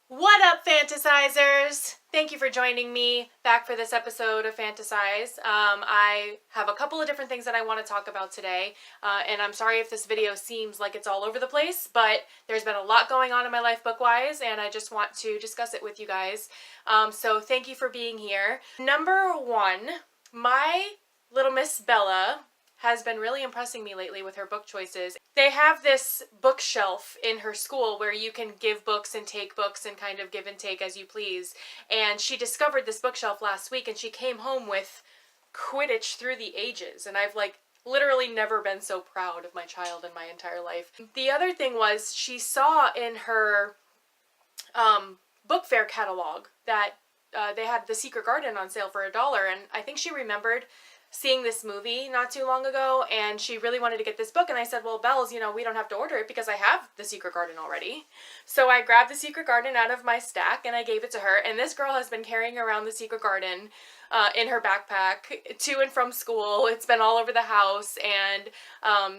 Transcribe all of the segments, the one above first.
What up, Fantasizers? Thank you for joining me back for this episode of Fanta-Sci. I have a couple of different things that I want to talk about today, and I'm sorry if this video seems like it's all over the place, but there's been a lot going on in my life book-wise, and I just want to discuss it with you guys. So thank you for being here. Number one, my little Miss Bella has been really impressing me lately with her book choices. They have this bookshelf in her school where you can give books and take books and kind of give and take as you please. And she discovered this bookshelf last week and she came home with Quidditch Through the Ages. And I've literally never been so proud of my child in my entire life. The other thing was she saw in her book fair catalog that they had The Secret Garden on sale for $1, and I think she remembered seeing this movie not too long ago, and she really wanted to get this book, and I said, well, Bells, we don't have to order it because I have The Secret Garden already. So I grabbed The Secret Garden out of my stack, and I gave it to her, and this girl has been carrying around The Secret Garden in her backpack to and from school. It's been all over the house, and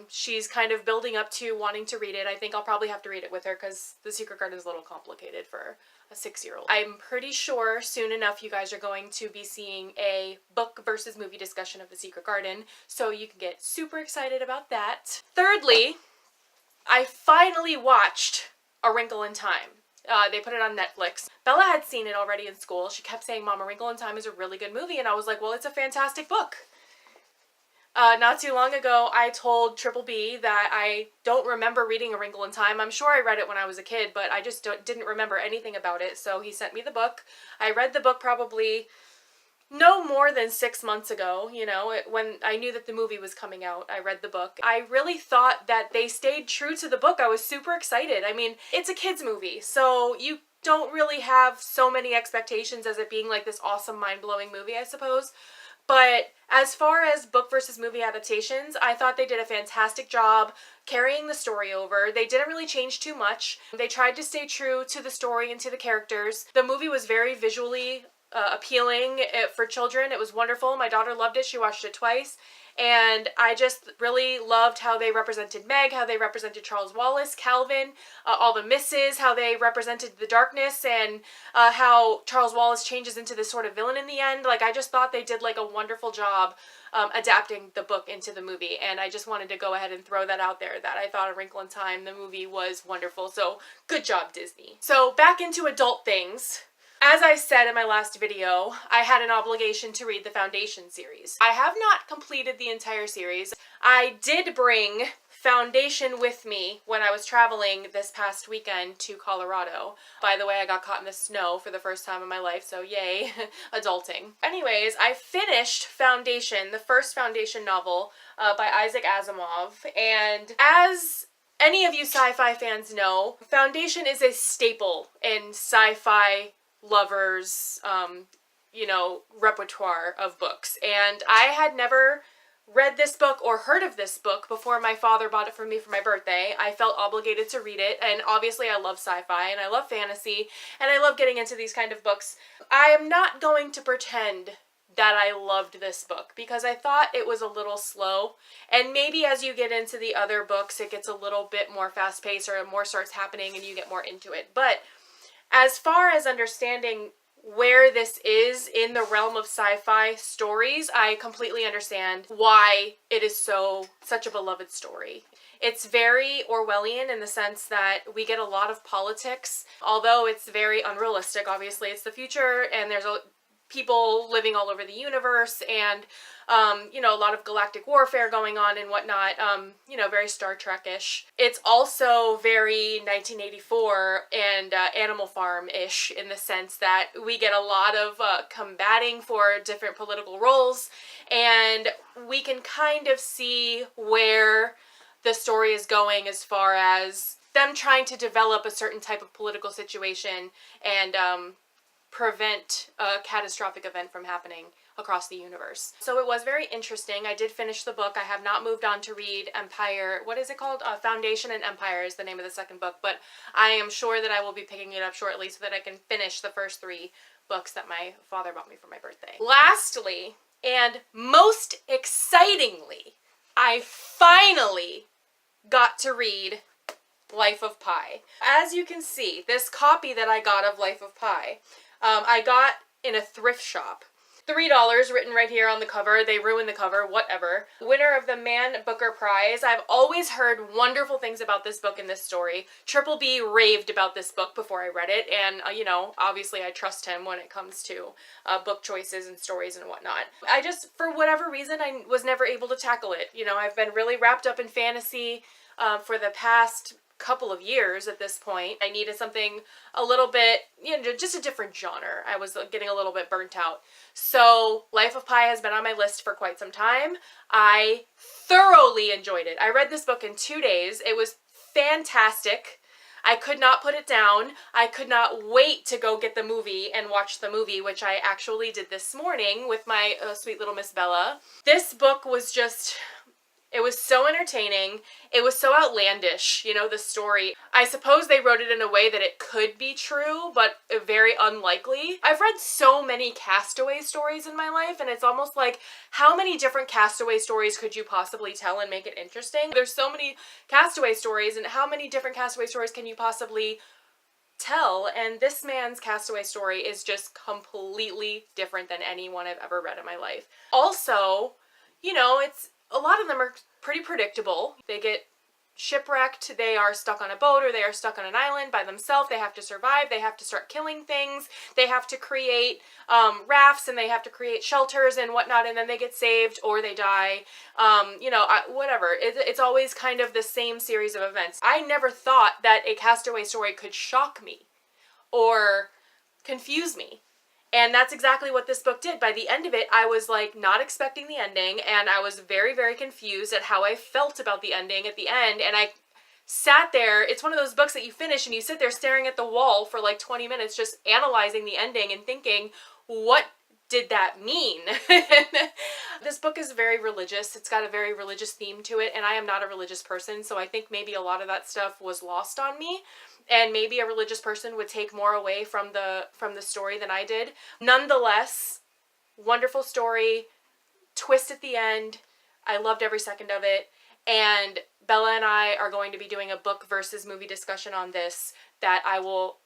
she's kind of building up to wanting to read it. I think I'll probably have to read it with her because The Secret Garden is a little complicated for a 6-year-old. I'm pretty sure soon enough you guys are going to be seeing a book versus movie discussion of The Secret Garden, so you can get super excited about that. Thirdly, I finally watched A Wrinkle in Time. They put it on Netflix. Bella had seen it already in school. She kept saying, Mom, A Wrinkle in Time is a really good movie, and I was like, well, it's a fantastic book. Not too long ago, I told Triple B that I don't remember reading A Wrinkle in Time. I'm sure I read it when I was a kid, but I just didn't remember anything about it, so he sent me the book. I read the book probably no more than 6 months ago, when I knew that the movie was coming out. I read the book. I really thought that they stayed true to the book. I was super excited. I mean, it's a kid's movie, so you don't really have so many expectations as it being like this awesome, mind-blowing movie, I suppose. But as far as book versus movie adaptations, I thought they did a fantastic job carrying the story over. They didn't really change too much. They tried to stay true to the story and to the characters. The movie was very visually appealing for children. It was wonderful. My daughter loved it. She watched it twice. And I just really loved how they represented Meg, how they represented Charles Wallace, Calvin, all the misses, how they represented the darkness, and how Charles Wallace changes into this sort of villain in the end. I just thought they did a wonderful job adapting the book into the movie, and I just wanted to go ahead and throw that out there, that I thought A Wrinkle in Time, the movie, was wonderful. So good job, Disney. So back into adult things. As I said in my last video, I had an obligation to read the Foundation series. I have not completed the entire series. I did bring Foundation with me when I was traveling this past weekend to Colorado. By the way, I got caught in the snow for the first time in my life, so yay, adulting. Anyways, I finished Foundation, the first Foundation novel by Isaac Asimov, and as any of you sci-fi fans know, Foundation is a staple in sci-fi lovers, repertoire of books. And I had never read this book or heard of this book before my father bought it for me for my birthday. I felt obligated to read it, and obviously I love sci-fi and I love fantasy and I love getting into these kind of books. I am not going to pretend that I loved this book because I thought it was a little slow, and maybe as you get into the other books it gets a little bit more fast-paced or more starts happening and you get more into it. But as far as understanding where this is in the realm of sci-fi stories, I completely understand why it is such a beloved story. It's very Orwellian in the sense that we get a lot of politics, although it's very unrealistic. Obviously, it's the future, and there's people living all over the universe, and a lot of galactic warfare going on and whatnot, very Star Trek-ish. It's also very 1984 and Animal Farm-ish in the sense that we get a lot of combating for different political roles, and we can kind of see where the story is going as far as them trying to develop a certain type of political situation and prevent a catastrophic event from happening across the universe. So it was very interesting. I did finish the book. I have not moved on to read Empire. What is it called? Foundation and Empire is the name of the second book, but I am sure that I will be picking it up shortly so that I can finish the first 3 books that my father bought me for my birthday. Lastly, and most excitingly, I finally got to read Life of Pi. As you can see, this copy that I got of Life of Pi, I got in a thrift shop. $3 written right here on the cover. They ruined the cover, whatever. Winner of the Man Booker Prize. I've always heard wonderful things about this book and this story. Triple B raved about this book before I read it, and, you know, obviously I trust him when it comes to book choices and stories and whatnot. I just, for whatever reason, I was never able to tackle it. You know, I've been really wrapped up in fantasy for the past couple of years at this point. I needed something a little bit, you know, just a different genre. I was getting a little bit burnt out. So Life of Pi has been on my list for quite some time. I thoroughly enjoyed it. I read this book in 2 days. It was fantastic. I could not put it down. I could not wait to go get the movie and watch the movie, which I actually did this morning with my sweet little Miss Bella. This book was just... it was so entertaining. It was so outlandish, you know, the story. I suppose they wrote it in a way that it could be true, but very unlikely. I've read so many castaway stories in my life, and it's almost like, how many different castaway stories could you possibly tell and make it interesting? There's so many castaway stories, and how many different castaway stories can you possibly tell? And this man's castaway story is just completely different than any one I've ever read in my life. Also, you know, a lot of them are pretty predictable. They get shipwrecked, they are stuck on a boat, or they are stuck on an island by themselves. They have to survive, they have to start killing things, they have to create rafts, and they have to create shelters and whatnot, and then they get saved or they die. You know, whatever. It's always kind of the same series of events. I never thought that a castaway story could shock me or confuse me. And that's exactly what this book did. By the end of it, I was like not expecting the ending, and I was very, very confused at how I felt about the ending at the end. And I sat there. It's one of those books that you finish and you sit there staring at the wall for like 20 minutes just analyzing the ending and thinking, what did that mean? This book is very religious. It's got a very religious theme to it, and I am not a religious person, so I think maybe a lot of that stuff was lost on me. And maybe a religious person would take more away from the story than I did. Nonetheless, wonderful story, twist at the end. I loved every second of it. And Bella and I are going to be doing a book versus movie discussion on this that I will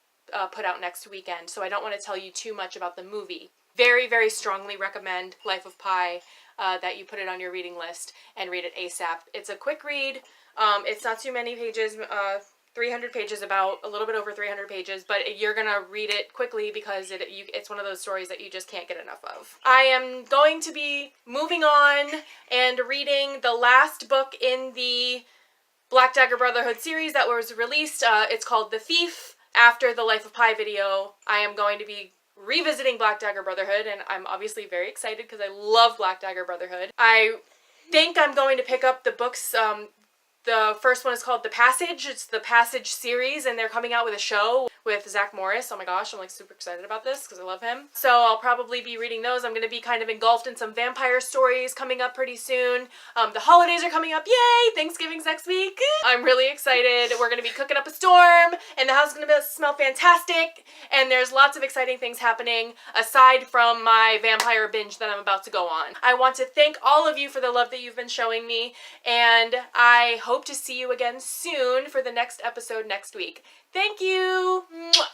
put out next weekend. So I don't want to tell you too much about the movie. Very, very strongly recommend Life of Pi, that you put it on your reading list and read it ASAP. It's a quick read. It's not too many pages. 300 pages, about a little bit over 300 pages, but you're gonna read it quickly because it's one of those stories that you just can't get enough of. I am going to be moving on and reading the last book in the Black Dagger Brotherhood series that was released. It's called The Thief. After the Life of Pi video, I am going to be revisiting Black Dagger Brotherhood, and I'm obviously very excited because I love Black Dagger Brotherhood. I think I'm going to pick up the books. The first one is called The Passage. It's the Passage series, and they're coming out with a show with Zach Morris. Oh my gosh, I'm like super excited about this because I love him. So I'll probably be reading those. I'm going to be kind of engulfed in some vampire stories coming up pretty soon. The holidays are coming up. Yay! Thanksgiving's next week. I'm really excited. We're going to be cooking up a storm, and the house is going to smell fantastic, and there's lots of exciting things happening aside from my vampire binge that I'm about to go on. I want to thank all of you for the love that you've been showing me, and I hope to see you again soon for the next episode next week. Thank you! Mwah.